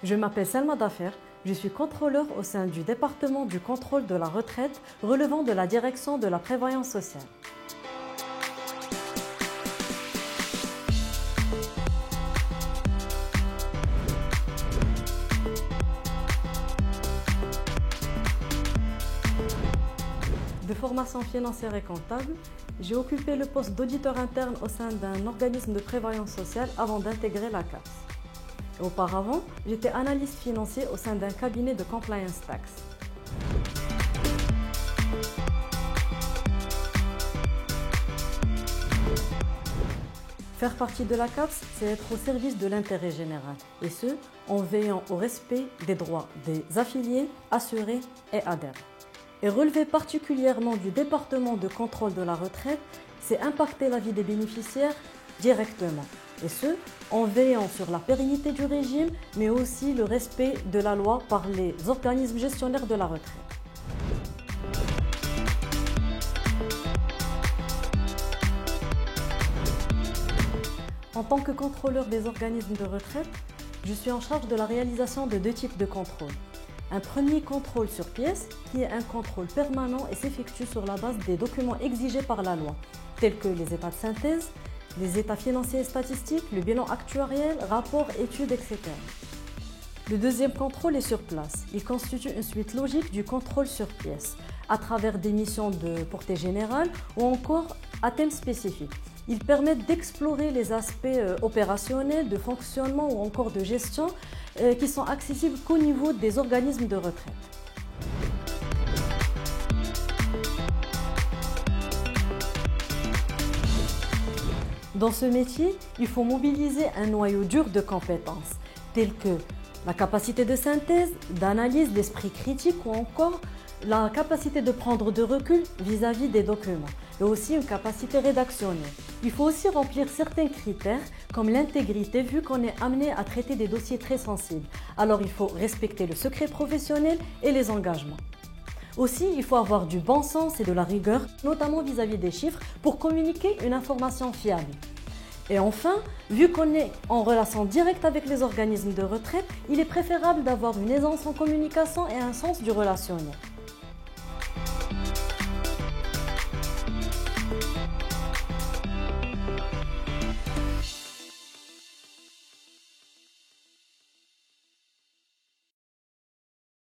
Je m'appelle Selma Dafer, je suis contrôleur au sein du département du contrôle de la retraite relevant de la direction de la prévoyance sociale. De formation financière et comptable, j'ai occupé le poste d'auditeur interne au sein d'un organisme de prévoyance sociale avant d'intégrer la CAPS. Auparavant, j'étais analyste financier au sein d'un cabinet de compliance tax. Faire partie de la CAPS, c'est être au service de l'intérêt général, et ce, en veillant au respect des droits des affiliés, assurés et adhérents. Et relever particulièrement du département de contrôle de la retraite, c'est impacter la vie des bénéficiaires directement. Et ce, en veillant sur la pérennité du régime, mais aussi le respect de la loi par les organismes gestionnaires de la retraite. En tant que contrôleur des organismes de retraite, je suis en charge de la réalisation de deux types de contrôles. Un premier contrôle sur pièce, qui est un contrôle permanent et s'effectue sur la base des documents exigés par la loi, tels que les états de synthèse, les états financiers et statistiques, le bilan actuariel, rapports, études, etc. Le deuxième contrôle est sur place. Il constitue une suite logique du contrôle sur pièce, à travers des missions de portée générale ou encore à thème spécifique. Ils permettent d'explorer les aspects opérationnels, de fonctionnement ou encore de gestion qui sont accessibles qu'au niveau des organismes de retraite. Dans ce métier, il faut mobiliser un noyau dur de compétences, telles que la capacité de synthèse, d'analyse, l'esprit critique ou encore la capacité de prendre de recul vis-à-vis des documents et aussi une capacité rédactionnelle. Il faut aussi remplir certains critères comme l'intégrité vu qu'on est amené à traiter des dossiers très sensibles. Alors il faut respecter le secret professionnel et les engagements. Aussi, il faut avoir du bon sens et de la rigueur, notamment vis-à-vis des chiffres, pour communiquer une information fiable. Et enfin, vu qu'on est en relation directe avec les organismes de retraite, il est préférable d'avoir une aisance en communication et un sens du relationnel.